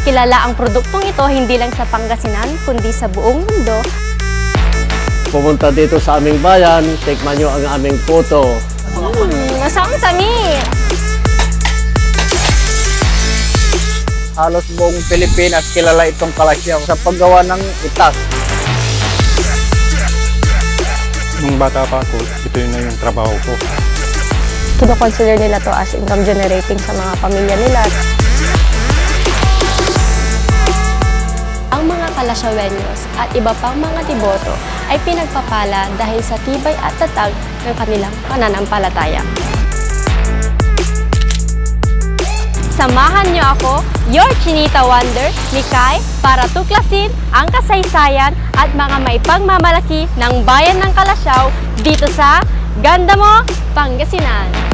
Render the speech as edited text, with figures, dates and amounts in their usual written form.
Kilala ang produktong ito hindi lang sa Pangasinan, kundi sa buong mundo. Pumunta dito sa aming bayan, tikman nyo ang aming puto. Masang-sami! Halos buong Pilipinas kilala itong kalasyaw sa paggawa ng itas. Nung bata pa ako, ito yun na yung trabaho ko. Kino-consider nila to as income generating sa mga pamilya nila. Ang mga Kalasyawenyos at iba pang mga deboto ay pinagpapala dahil sa tibay at tatag ng kanilang pananampalataya. Samahan niyo ako, your Chinita Wonder, Mikay, para tuklasin ang kasaysayan at mga maipagmamalaki ng bayan ng Kalasyaw dito sa Ganda Mo, Pangasinan.